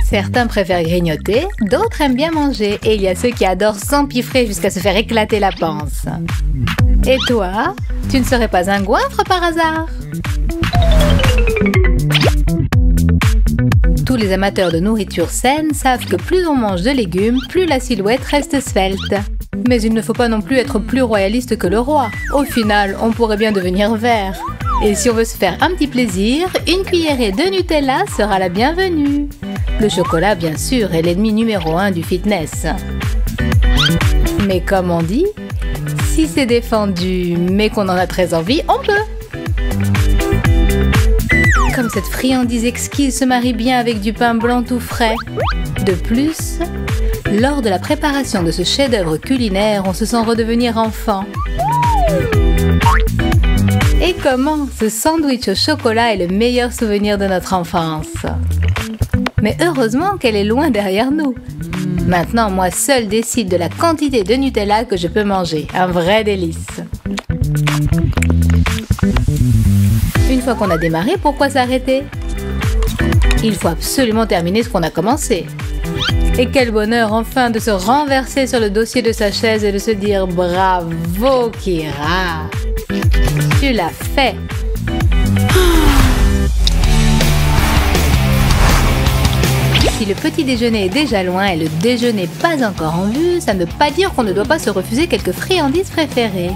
Certains préfèrent grignoter, d'autres aiment bien manger. Et il y a ceux qui adorent s'empiffrer jusqu'à se faire éclater la panse. Et toi, tu ne serais pas un goinfre par hasard? Tous les amateurs de nourriture saine savent que plus on mange de légumes, plus la silhouette reste svelte. Mais il ne faut pas non plus être plus royaliste que le roi. Au final, on pourrait bien devenir vert. Et si on veut se faire un petit plaisir, une cuillerée de Nutella sera la bienvenue. Le chocolat, bien sûr, est l'ennemi numéro 1 du fitness. Mais comme on dit, si c'est défendu, mais qu'on en a très envie, on peut. Comme cette friandise exquise se marie bien avec du pain blanc tout frais. De plus, lors de la préparation de ce chef-d'œuvre culinaire, on se sent redevenir enfant. Et comment ce sandwich au chocolat est le meilleur souvenir de notre enfance. Mais heureusement qu'elle est loin derrière nous. Maintenant, moi seule décide de la quantité de Nutella que je peux manger. Un vrai délice. Une fois qu'on a démarré, pourquoi s'arrêter? Il faut absolument terminer ce qu'on a commencé. Et quel bonheur enfin de se renverser sur le dossier de sa chaise et de se dire « Bravo Kira, tu l'as fait !» Si le petit déjeuner est déjà loin et le déjeuner pas encore en vue, ça ne veut pas dire qu'on ne doit pas se refuser quelques friandises préférées.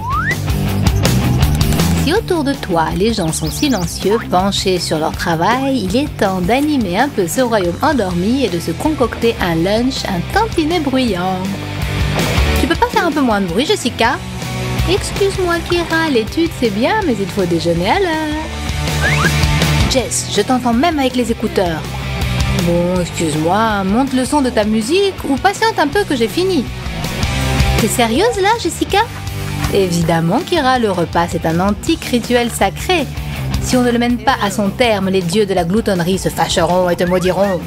Si autour de toi, les gens sont silencieux, penchés sur leur travail, il est temps d'animer un peu ce royaume endormi et de se concocter un lunch, un tantinet bruyant. Tu peux pas faire un peu moins de bruit, Jessica? Excuse-moi, Kira, l'étude c'est bien, mais il faut déjeuner à l'heure. Jess, je t'entends même avec les écouteurs. Bon, excuse-moi, monte le son de ta musique ou patiente un peu que j'ai fini. T'es sérieuse là, Jessica? Évidemment, Kira, le repas c'est un antique rituel sacré. Si on ne le mène pas à son terme, les dieux de la gloutonnerie se fâcheront et te maudiront.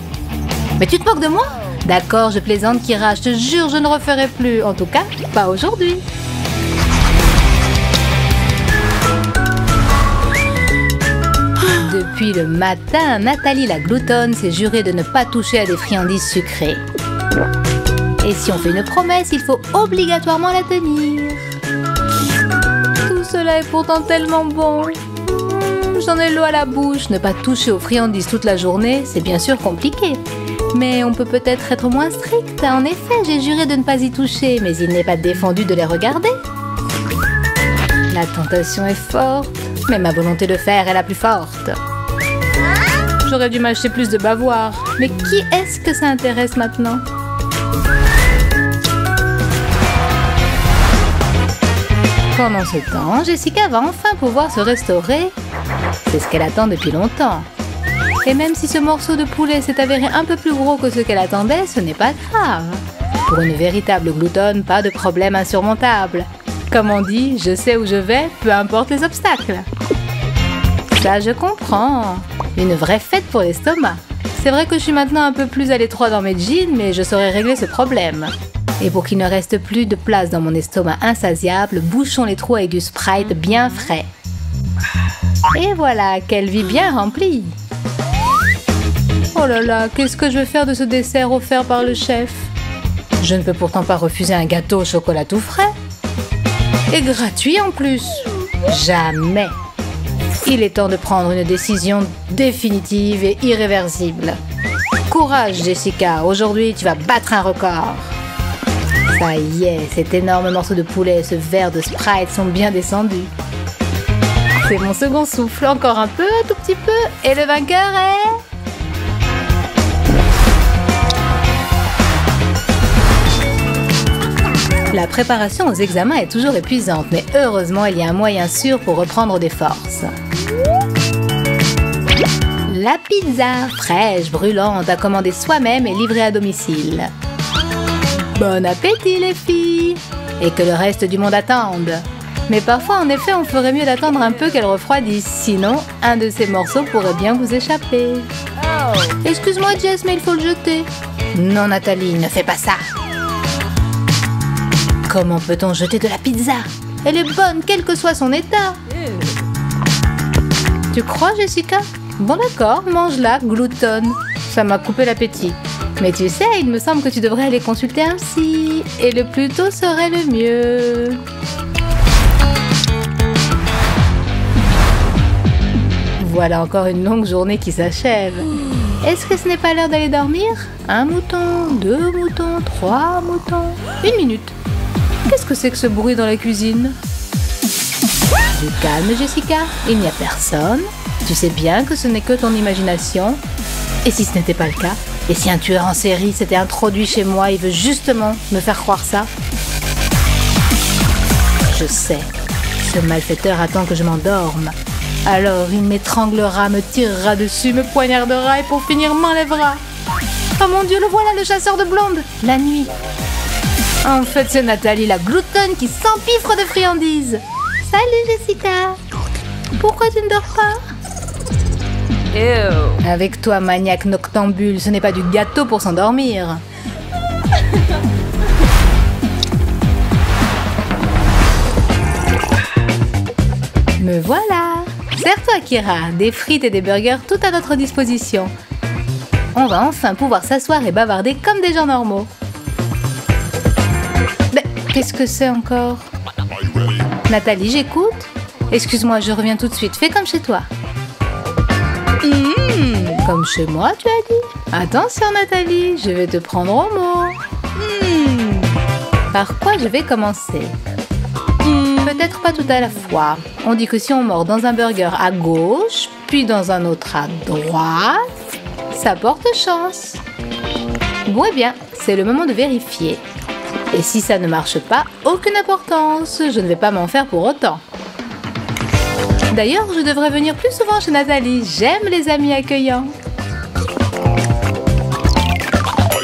Mais tu te moques de moi? D'accord, je plaisante, Kira, je te jure, je ne referai plus. En tout cas, pas aujourd'hui. Depuis le matin, Nathalie la gloutonne s'est jurée de ne pas toucher à des friandises sucrées. Et si on fait une promesse, il faut obligatoirement la tenir. Tout cela est pourtant tellement bon. J'en ai l'eau à la bouche. Ne pas toucher aux friandises toute la journée, c'est bien sûr compliqué. Mais on peut peut-être être moins strict. En effet, j'ai juré de ne pas y toucher, mais il n'est pas défendu de les regarder. La tentation est forte, mais ma volonté de faire est la plus forte. J'aurais dû m'acheter plus de bavoir. Mais qui est-ce que ça intéresse maintenant? Pendant ce temps, Jessica va enfin pouvoir se restaurer. C'est ce qu'elle attend depuis longtemps. Et même si ce morceau de poulet s'est avéré un peu plus gros que ce qu'elle attendait, ce n'est pas grave. Pour une véritable gloutonne, pas de problème insurmontable. Comme on dit, je sais où je vais, peu importe les obstacles. Ça, je comprends. Une vraie fête pour l'estomac. C'est vrai que je suis maintenant un peu plus à l'étroit dans mes jeans, mais je saurais régler ce problème. Et pour qu'il ne reste plus de place dans mon estomac insatiable, bouchons les trous avec du Sprite bien frais. Et voilà, quelle vie bien remplie! Oh là là, qu'est-ce que je vais faire de ce dessert offert par le chef? Je ne peux pourtant pas refuser un gâteau au chocolat tout frais. Et gratuit en plus. Jamais. Il est temps de prendre une décision définitive et irréversible. Courage, Jessica. Aujourd'hui, tu vas battre un record. Ça y est, cet énorme morceau de poulet et ce verre de Sprite sont bien descendus. C'est mon second souffle. Encore un peu, tout petit peu. Et le vainqueur est... La préparation aux examens est toujours épuisante, mais heureusement, il y a un moyen sûr pour reprendre des forces. La pizza, fraîche, brûlante, à commander soi-même et livrée à domicile. Bon appétit les filles! Et que le reste du monde attende. Mais parfois, en effet, on ferait mieux d'attendre un peu qu'elle refroidisse. Sinon, un de ces morceaux pourrait bien vous échapper. Excuse-moi Jess, mais il faut le jeter. Non Nathalie, ne fais pas ça. Comment peut-on jeter de la pizza? Elle est bonne, quel que soit son état. Tu crois, Jessica? Bon d'accord, mange-la, gloutonne. Ça m'a coupé l'appétit. Mais tu sais, il me semble que tu devrais aller consulter un psy. Et le plus tôt serait le mieux. Voilà encore une longue journée qui s'achève. Est-ce que ce n'est pas l'heure d'aller dormir? 1 mouton, 2 moutons, 3 moutons... 1 minute. Qu'est-ce que c'est que ce bruit dans la cuisine? Du calme, Jessica. Il n'y a personne. Tu sais bien que ce n'est que ton imagination. Et si ce n'était pas le cas? Et si un tueur en série s'était introduit chez moi et veut justement me faire croire ça? Je sais. Ce malfaiteur attend que je m'endorme. Alors il m'étranglera, me tirera dessus, me poignardera et pour finir m'enlèvera. Oh mon Dieu, le voilà, le chasseur de blondes. La nuit. En fait, c'est Nathalie, la gloutonne qui s'empiffre de friandises. Salut Jessica. Pourquoi tu ne dors pas? Ew. Avec toi, maniaque noctambule, ce n'est pas du gâteau pour s'endormir. Me voilà. Serre-toi, Kira. Des frites et des burgers tout à notre disposition. On va enfin pouvoir s'asseoir et bavarder comme des gens normaux. Mais qu'est-ce que c'est encore? Nathalie, j'écoute. Excuse-moi, je reviens tout de suite. Fais comme chez toi. Comme chez moi, tu as dit? Attention, Nathalie, je vais te prendre au mot. Par quoi je vais commencer? Peut-être pas tout à la fois. On dit que si on mord dans un burger à gauche, puis dans un autre à droite, ça porte chance. Bon, eh bien, c'est le moment de vérifier. Et si ça ne marche pas, aucune importance. Je ne vais pas m'en faire pour autant. D'ailleurs, je devrais venir plus souvent chez Nathalie. J'aime les amis accueillants.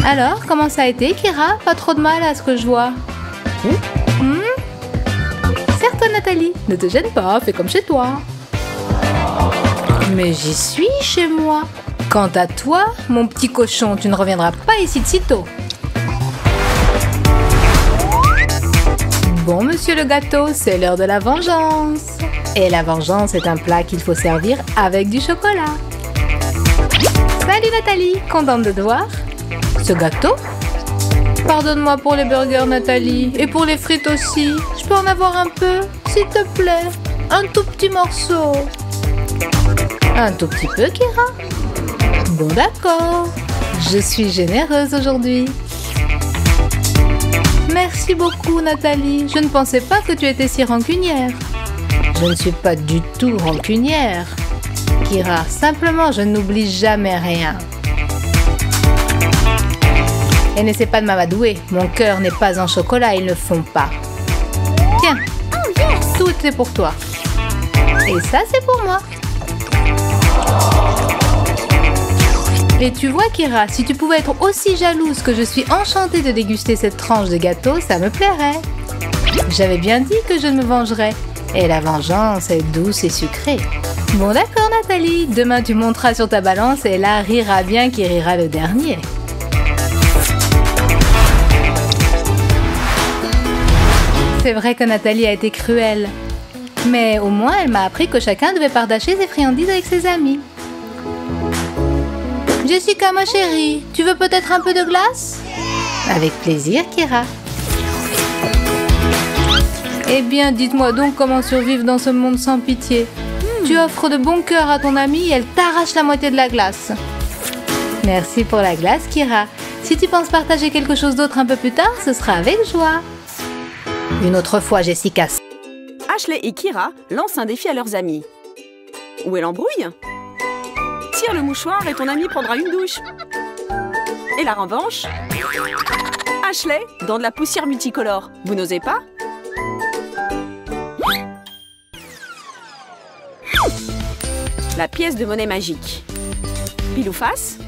Alors, comment ça a été, Kira? Pas trop de mal à ce que je vois. Serre-toi, Nathalie. Ne te gêne pas, fais comme chez toi. Mais j'y suis chez moi. Quant à toi, mon petit cochon, tu ne reviendras pas ici de sitôt. Bon, monsieur le gâteau, c'est l'heure de la vengeance. Et la vengeance est un plat qu'il faut servir avec du chocolat. Salut Nathalie, contente de te voir. Ce gâteau? Pardonne-moi pour les burgers, Nathalie, et pour les frites aussi. Je peux en avoir un peu, s'il te plaît? Un tout petit morceau. Un tout petit peu, Kira? Bon, d'accord. Je suis généreuse aujourd'hui. Merci beaucoup, Nathalie. Je ne pensais pas que tu étais si rancunière. Je ne suis pas du tout rancunière, Kira. Simplement, je n'oublie jamais rien. Et n'essaie pas de m'amadouer. Mon cœur n'est pas en chocolat, ils ne font pas. Tiens, tout est pour toi. Et ça, c'est pour moi. Et tu vois, Kira, si tu pouvais être aussi jalouse que je suis enchantée de déguster cette tranche de gâteau, ça me plairait. J'avais bien dit que je me vengerais. Et la vengeance est douce et sucrée. Bon d'accord, Nathalie. Demain, tu monteras sur ta balance et là, rira bien qui rira le dernier. C'est vrai que Nathalie a été cruelle. Mais au moins, elle m'a appris que chacun devait partager ses friandises avec ses amis. Jessica, ma chérie, tu veux peut-être un peu de glace? Avec plaisir, Kira. Eh bien, dites-moi donc comment survivre dans ce monde sans pitié. Tu offres de bon cœur à ton amie et elle t'arrache la moitié de la glace. Merci pour la glace, Kira. Si tu penses partager quelque chose d'autre un peu plus tard, ce sera avec joie. Une autre fois, Jessica. Ashley et Kira lancent un défi à leurs amis. Où est l'embrouille? Tire le mouchoir et ton ami prendra une douche. Et la revanche? Ashley, dans de la poussière multicolore. Vous n'osez pas? La pièce de monnaie magique. Pile ou face?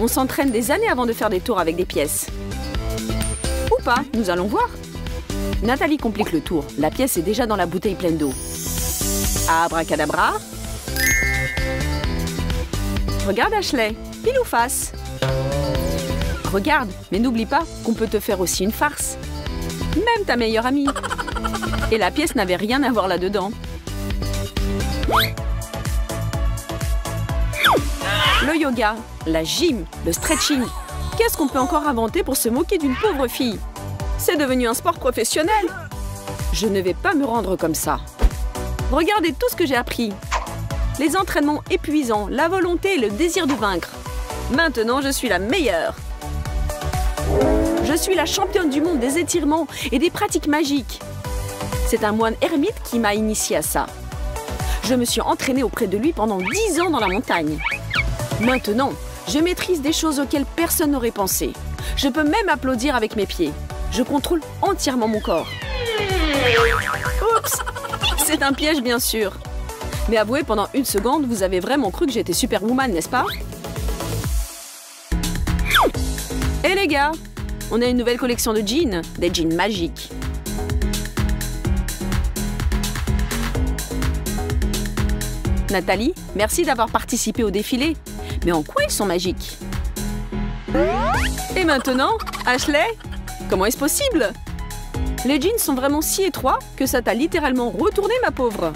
On s'entraîne des années avant de faire des tours avec des pièces. Ou pas, nous allons voir. Nathalie complique le tour. La pièce est déjà dans la bouteille pleine d'eau. Abracadabra. Regarde Ashley, pile ou face? Regarde, mais n'oublie pas qu'on peut te faire aussi une farce. Même ta meilleure amie. Et la pièce n'avait rien à voir là-dedans. Le yoga, la gym, le stretching. Qu'est-ce qu'on peut encore inventer pour se moquer d'une pauvre fille? C'est devenu un sport professionnel. Je ne vais pas me rendre comme ça. Regardez tout ce que j'ai appris. Les entraînements épuisants, la volonté et le désir de vaincre. Maintenant, je suis la meilleure. Je suis la championne du monde des étirements et des pratiques magiques. C'est un moine ermite qui m'a initiée à ça. Je me suis entraînée auprès de lui pendant 10 ans dans la montagne. Maintenant, je maîtrise des choses auxquelles personne n'aurait pensé. Je peux même applaudir avec mes pieds. Je contrôle entièrement mon corps. Oups! C'est un piège, bien sûr. Mais avouez, pendant une seconde, vous avez vraiment cru que j'étais Superwoman, n'est-ce pas? Hé les gars, on a une nouvelle collection de jeans, des jeans magiques. Nathalie, merci d'avoir participé au défilé. Mais en quoi ils sont magiques? Et maintenant, Ashley? Comment est-ce possible? Les jeans sont vraiment si étroits que ça t'a littéralement retourné, ma pauvre.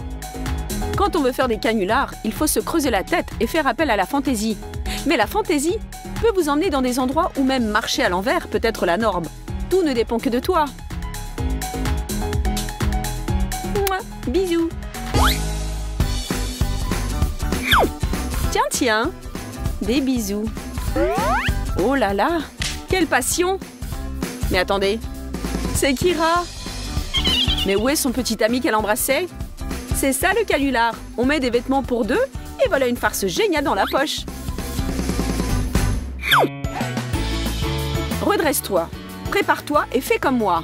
Quand on veut faire des canulars, il faut se creuser la tête et faire appel à la fantaisie. Mais la fantaisie peut vous emmener dans des endroits où même marcher à l'envers peut être la norme. Tout ne dépend que de toi. Mouah, bisous. Tiens, tiens. Des bisous. Oh là là, quelle passion! Mais attendez, c'est Kira! Mais où est son petit ami qu'elle embrassait? C'est ça le canular. On met des vêtements pour deux et voilà une farce géniale dans la poche. Redresse-toi, prépare-toi et fais comme moi.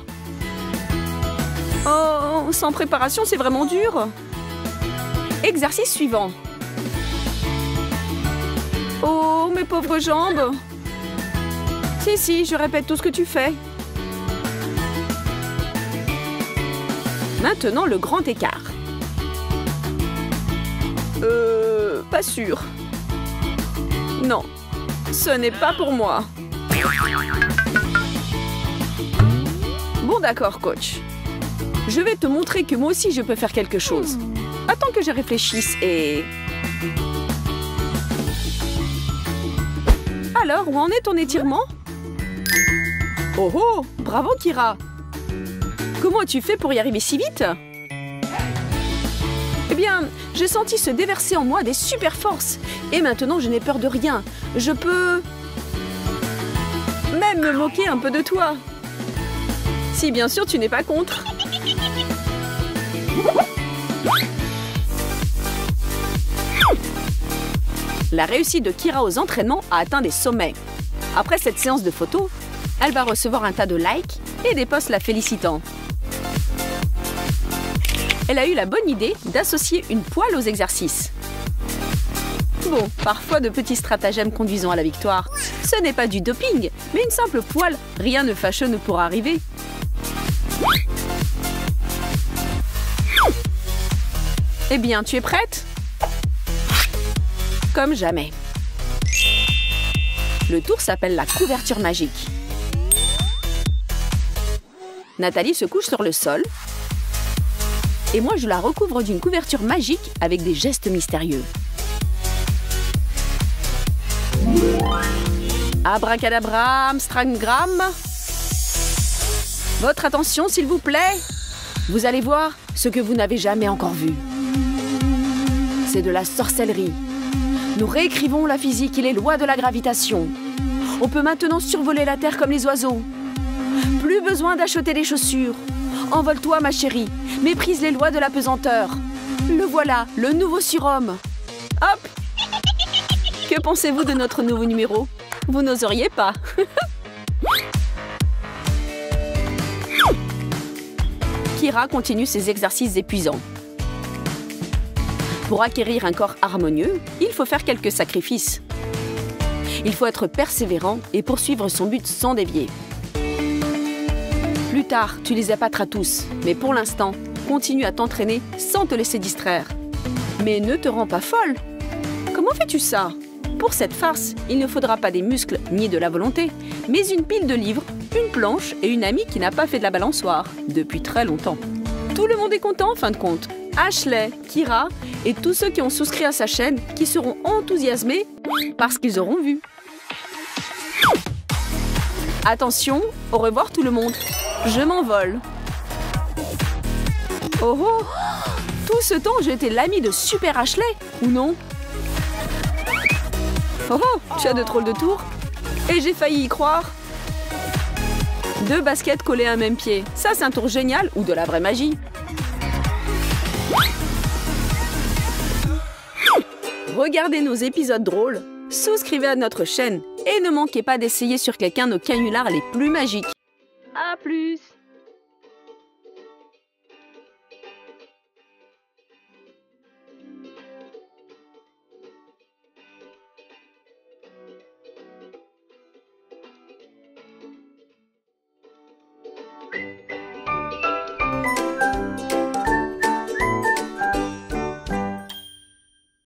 Oh, sans préparation, c'est vraiment dur. Exercice suivant. Oh, mes pauvres jambes. Si, je répète tout ce que tu fais. Maintenant, le grand écart. Pas sûr. Non, ce n'est pas pour moi. Bon, d'accord, coach. Je vais te montrer que moi aussi, je peux faire quelque chose. Attends que je réfléchisse et... Alors, où en est ton étirement? Oh oh, bravo Kira! Comment as-tu fait pour y arriver si vite? Eh bien, j'ai senti se déverser en moi des super forces. Et maintenant, je n'ai peur de rien. Je peux... même me moquer un peu de toi. Si bien sûr, tu n'es pas contre. La réussite de Kira aux entraînements a atteint des sommets. Après cette séance de photos, elle va recevoir un tas de likes et des posts la félicitant. Elle a eu la bonne idée d'associer une poêle aux exercices. Bon, parfois de petits stratagèmes conduisant à la victoire. Ce n'est pas du doping, mais une simple poêle. Rien de fâcheux ne pourra arriver. Eh bien, tu es prête? Comme jamais. Le tour s'appelle la couverture magique. Nathalie se couche sur le sol. Et moi, je la recouvre d'une couverture magique avec des gestes mystérieux. Abracadabra, Amstramgram. Votre attention, s'il vous plaît. Vous allez voir ce que vous n'avez jamais encore vu. C'est de la sorcellerie. Nous réécrivons la physique et les lois de la gravitation. On peut maintenant survoler la Terre comme les oiseaux. Plus besoin d'acheter des chaussures. Envole-toi, ma chérie. Méprise les lois de la pesanteur. Le voilà, le nouveau surhomme. Hop! Que pensez-vous de notre nouveau numéro? Vous n'oseriez pas. Kira continue ses exercices épuisants. Pour acquérir un corps harmonieux, il faut faire quelques sacrifices. Il faut être persévérant et poursuivre son but sans dévier. Plus tard, tu les épateras tous, mais pour l'instant, continue à t'entraîner sans te laisser distraire. Mais ne te rends pas folle. Comment fais-tu ça? Pour cette farce, il ne faudra pas des muscles ni de la volonté, mais une pile de livres, une planche et une amie qui n'a pas fait de la balançoire depuis très longtemps. Tout le monde est content en fin de compte. Ashley, Kira et tous ceux qui ont souscrit à sa chaîne qui seront enthousiasmés parce qu'ils auront vu. Attention, au revoir tout le monde. Je m'envole. Oh oh! Tout ce temps, j'étais l'ami de Super Ashley, ou non? Oh oh! Tu as de drôles de tours. Et j'ai failli y croire. 2 baskets collées à un même pied. Ça, c'est un tour génial ou de la vraie magie. Regardez nos épisodes drôles, souscrivez à notre chaîne et ne manquez pas d'essayer sur quelqu'un nos canulars les plus magiques. À plus!